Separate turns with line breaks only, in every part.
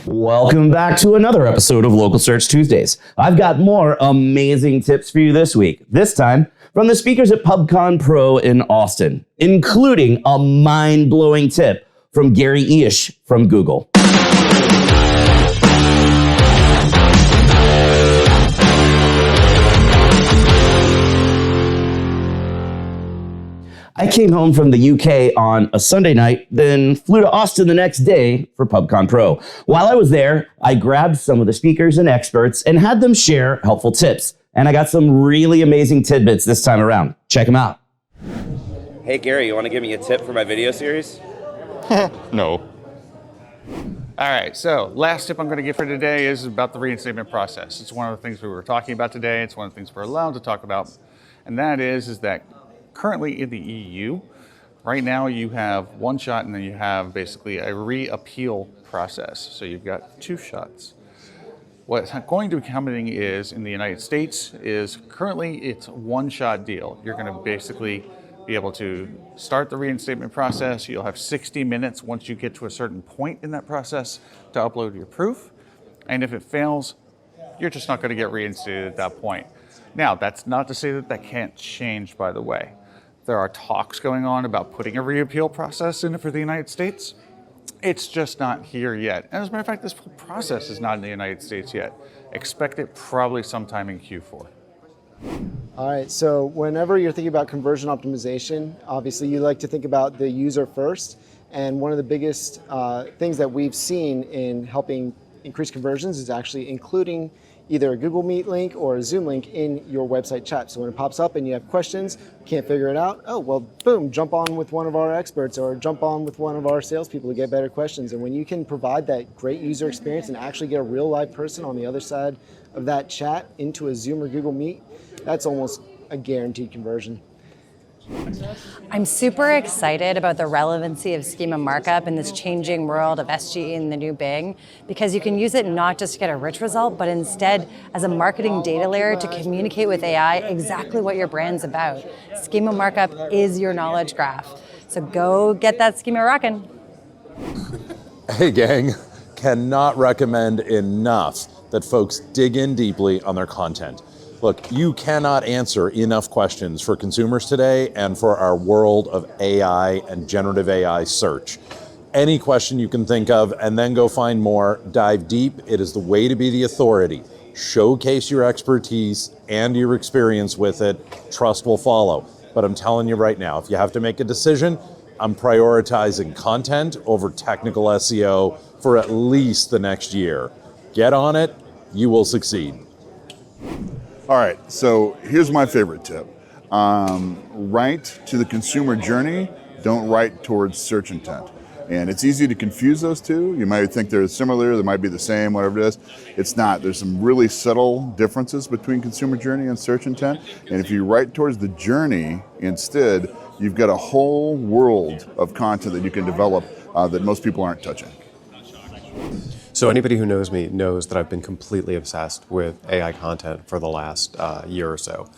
Welcome back to another episode of Local Search Tuesdays. I've got more amazing tips for you this week, this time from the speakers at PubCon Pro in Austin, including a mind-blowing tip from Gary Eish from Google. I came home from the UK on a Sunday night, then flew to Austin the next day for PubCon Pro. While I was there, I grabbed some of the speakers and experts and had them share helpful tips. And I got some really amazing tidbits this time around. Check them out. Hey Gary, you want to give me a tip for my video series?
No. All right, so last tip I'm going to give for today is about the reinstatement process. It's one of the things we were talking about today. It's one of the things we're allowed to talk about. And that is that currently in the EU, right now you have one shot and then you have basically a re-appeal process. So you've got two shots. What's going to be happening is in the United States is currently it's one shot deal. You're going to basically be able to start the reinstatement process. You'll have 60 minutes once you get to a certain point in that process to upload your proof. And if it fails, you're just not going to get reinstated at that point. Now, that's not to say that that can't change, by the way. There are talks going on about putting a reappeal process in for the United States. It's just not here yet. And as a matter of fact, this whole process is not in the United States yet. Expect it probably sometime in Q4.
All right, so whenever you're thinking about conversion optimization, obviously you like to think about the user first. And one of the biggest things that we've seen in helping increase conversions is actually including either a Google Meet link or a Zoom link in your website chat. So when it pops up and you have questions, can't figure it out, oh, well, boom, jump on with one of our experts or jump on with one of our salespeople to get better questions. And when you can provide that great user experience and actually get a real live person on the other side of that chat into a Zoom or Google Meet, that's almost a guaranteed conversion.
I'm super excited about the relevancy of schema markup in this changing world of SGE and the new Bing, because you can use it not just to get a rich result, but instead as a marketing data layer to communicate with AI exactly what your brand's about. Schema markup is your knowledge graph. So go get that schema rocking.
Hey gang, cannot recommend enough that folks dig in deeply on their content. Look, you cannot answer enough questions for consumers today and for our world of AI and generative AI search. Any question you can think of and then go find more, dive deep. It is the way to be the authority. Showcase your expertise and your experience with it. Trust will follow. But I'm telling you right now, if you have to make a decision, I'm prioritizing content over technical SEO for at least the next year. Get on it, you will succeed.
All right, so here's my favorite tip. Write to the consumer journey, don't write towards search intent. And it's easy to confuse those two. You might think they're similar, they might be the same, whatever it is. It's not. There's some really subtle differences between consumer journey and search intent. And if you write towards the journey instead, you've got a whole world of content that you can develop that most people aren't touching.
So anybody who knows me knows that I've been completely obsessed with AI content for the last year or so.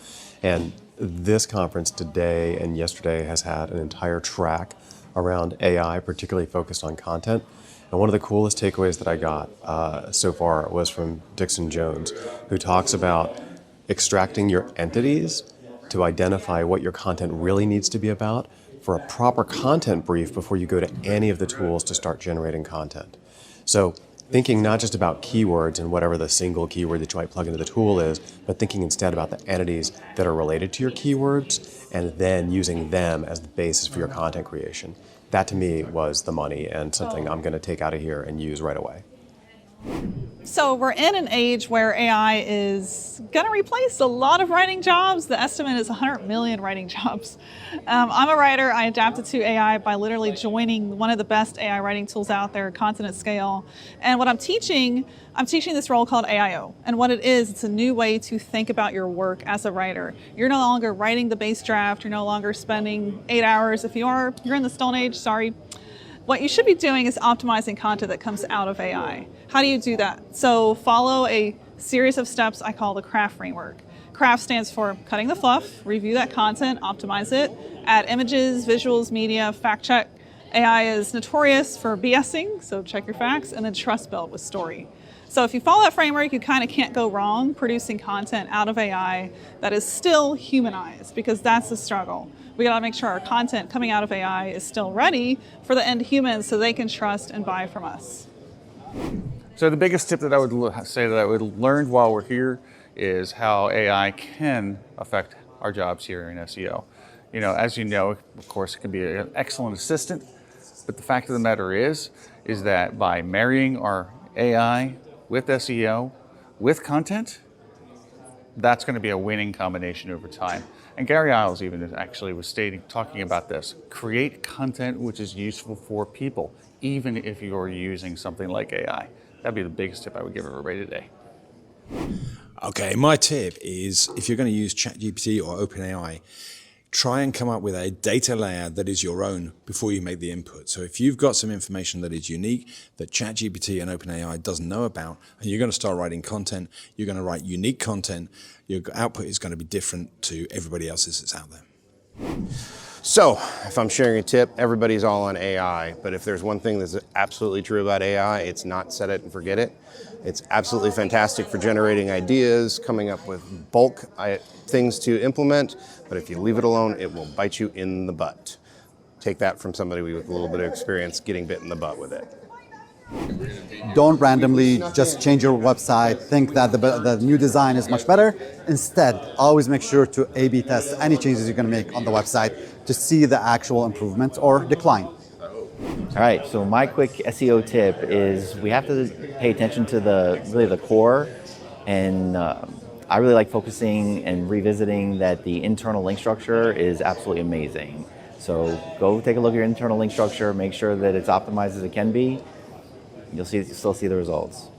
And this conference today and yesterday has had an entire track around AI, particularly focused on content. And one of the coolest takeaways that I got so far was from Dixon Jones, who talks about extracting your entities to identify what your content really needs to be about for a proper content brief before you go to any of the tools to start generating content. So thinking not just about keywords and whatever the single keyword that you might plug into the tool is, but thinking instead about the entities that are related to your keywords and then using them as the basis for your content creation. That to me was the money and something I'm going to take out of here and use right away.
So we're in an age where AI is going to replace a lot of writing jobs. The estimate is 100 million writing jobs. I'm a writer. I adapted to AI by literally joining one of the best AI writing tools out there, Content at Scale. And what I'm teaching this role called AIO. And what it is, it's a new way to think about your work as a writer. You're no longer writing the base draft. You're no longer spending 8 hours. If you are, you're in the Stone Age, sorry. What you should be doing is optimizing content that comes out of AI. How do you do that? So follow a series of steps I call the CRAFT framework. CRAFT stands for cutting the fluff, review that content, optimize it, add images, visuals, media, fact check, AI is notorious for BSing, so check your facts, and then trust build with story. So if you follow that framework, you kind of can't go wrong producing content out of AI that is still humanized, because that's the struggle. We gotta make sure our content coming out of AI is still ready for the end humans so they can trust and buy from us.
So the biggest tip that I would say that I would learn while we're here is how AI can affect our jobs here in SEO. You know, as you know, of course, it can be an excellent assistant, but the fact of the matter is that by marrying our AI with SEO, with content, that's going to be a winning combination over time. And Gary Isles even actually was talking about this. Create content which is useful for people, even if you're using something like AI. That'd be the biggest tip I would give everybody today.
Okay, my tip is if you're going to use ChatGPT or OpenAI, try and come up with a data layer that is your own before you make the input. So if you've got some information that is unique, that ChatGPT and OpenAI doesn't know about, and you're going to start writing content, you're going to write unique content, your output is going to be different to everybody else's that's out there.
So, if I'm sharing a tip, everybody's all on AI, but if there's one thing that's absolutely true about AI, it's not set it and forget it. It's absolutely fantastic for generating ideas, coming up with bulk things to implement, but if you leave it alone, it will bite you in the butt. Take that from somebody with a little bit of experience getting bit in the butt with it.
Don't randomly just change your website, think that the new design is much better. Instead, always make sure to A/B test any changes you're going to make on the website to see the actual improvement or decline.
All right, so my quick SEO tip is we have to pay attention to the core, and I really like focusing and revisiting that the internal link structure is absolutely amazing. So go take a look at your internal link structure, make sure that it's optimized as it can be. You'll still see the results.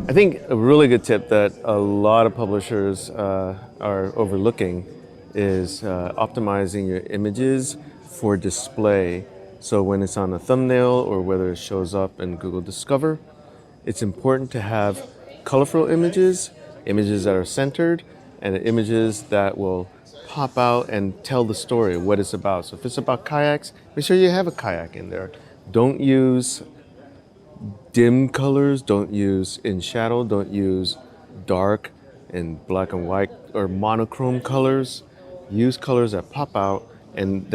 I think a really good tip that a lot of publishers are overlooking is optimizing your images for display. So when it's on a thumbnail or whether it shows up in Google Discover, it's important to have colorful images, images that are centered, and images that will pop out and tell the story, what it's about. So if it's about kayaks, make sure you have a kayak in there. Don't use dim colors, don't use in shadow, don't use dark and black and white or monochrome colors. Use colors that pop out and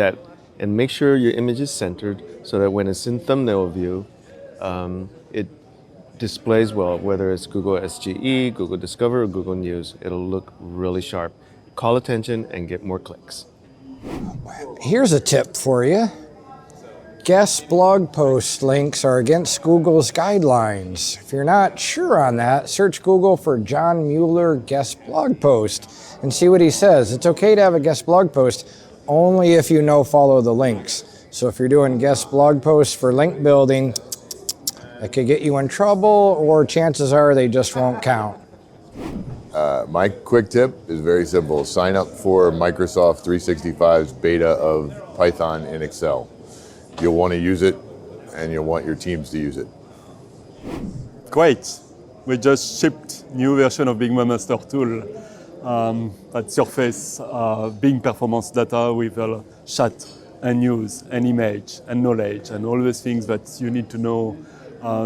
make sure your image is centered so that when it's in thumbnail view, it displays well, whether it's Google SGE, Google Discover, or Google News. It'll look really sharp. Call attention and get more clicks.
Here's a tip for you. Guest blog post links are against Google's guidelines. If you're not sure on that, search Google for John Mueller guest blog post and see what he says. It's okay to have a guest blog post only if you follow the links. So if you're doing guest blog posts for link building, it could get you in trouble, or chances are they just won't count.
My quick tip is very simple. Sign up for Microsoft 365's beta of Python in Excel. You'll want to use it, and you'll want your teams to use it.
Great. We just shipped new version of Bing Webmaster Tool that surface Bing performance data with chat and news and image and knowledge and all those things that you need to know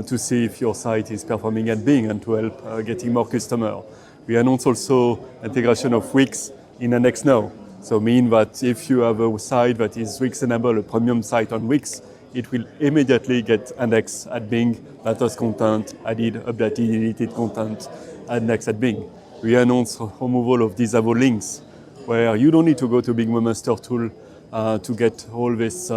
to see if your site is performing at Bing and to help getting more customers. We announced also integration of Wix in Index Now. So mean that if you have a site that is Wix enabled, a premium site on Wix, it will immediately get indexed at Bing, latest content, added, updated, deleted content, indexed at Bing. We announced removal of disable links, where you don't need to go to Bing Webmaster Tool to get all these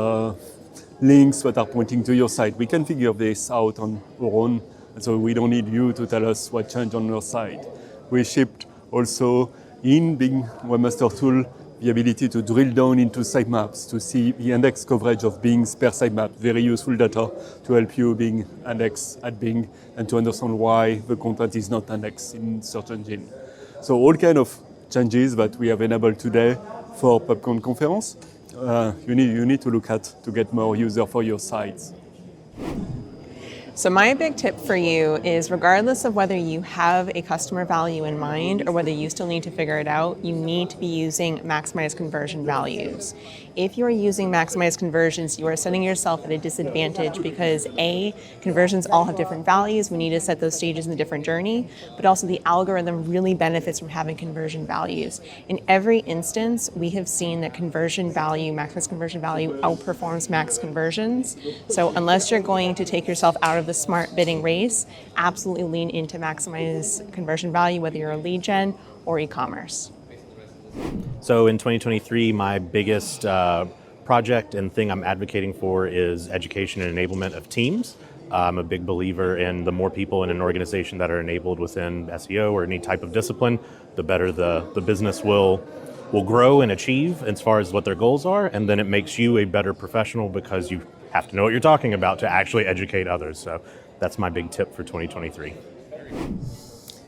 links that are pointing to your site. We can figure this out on our own, and so we don't need you to tell us what changed on your site. We shipped also in Bing Webmaster Tool the ability to drill down into sitemaps to see the index coverage of Bing's per sitemap. Very useful data to help you being indexed at Bing and to understand why the content is not indexed in search engine. So all kind of changes that we have enabled today for PubCon conference, you need to look at to get more users for your sites.
So my big tip for you is, regardless of whether you have a customer value in mind or whether you still need to figure it out, you need to be using maximized conversion values. if you're using maximized conversions, you are setting yourself at a disadvantage because A, conversions all have different values. We need to set those stages in the different journey, but also the algorithm really benefits from having conversion values. In every instance, we have seen that conversion value, maximized conversion value, outperforms max conversions. So unless you're going to take yourself out of the smart bidding race, absolutely lean into maximize conversion value, whether you're a lead gen or e-commerce.
So in 2023, my biggest project and thing I'm advocating for is education and enablement of teams. I'm a big believer in the more people in an organization that are enabled within SEO or any type of discipline, the better the business will grow and achieve as far as what their goals are, and then it makes you a better professional because you have to know what you're talking about to actually educate others. So that's my big tip for 2023.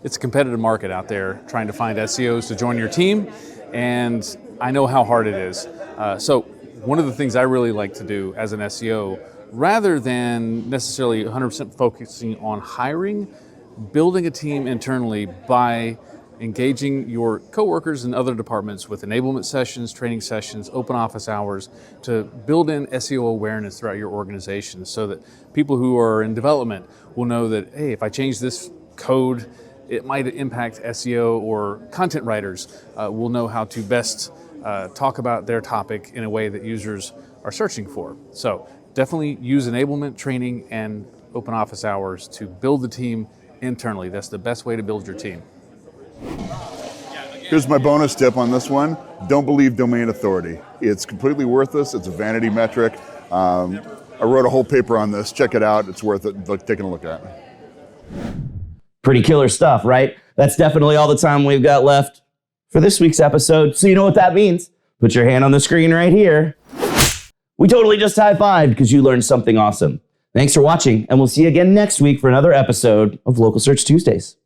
It's a competitive market out there trying to find SEOs to join your team, and I know how hard it is. So one of the things I really like to do as an SEO, rather than necessarily 100% focusing on hiring, building a team internally by engaging your coworkers in other departments with enablement sessions, training sessions, open office hours to build in SEO awareness throughout your organization so that people who are in development will know that, hey, if I change this code, it might impact SEO, or content writers will know how to best talk about their topic in a way that users are searching for. So definitely use enablement, training, and open office hours to build the team internally. That's the best way to build your team.
Here's my bonus tip on this one. Don't believe domain authority. It's completely worthless. It's a vanity metric. I wrote a whole paper on this. Check it out. It's worth it taking a look at.
Pretty killer stuff, right? That's definitely all the time we've got left for this week's episode. So you know what that means. Put your hand on the screen right here. We totally just high-fived because you learned something awesome. Thanks for watching, and we'll see you again next week for another episode of Local Search Tuesdays.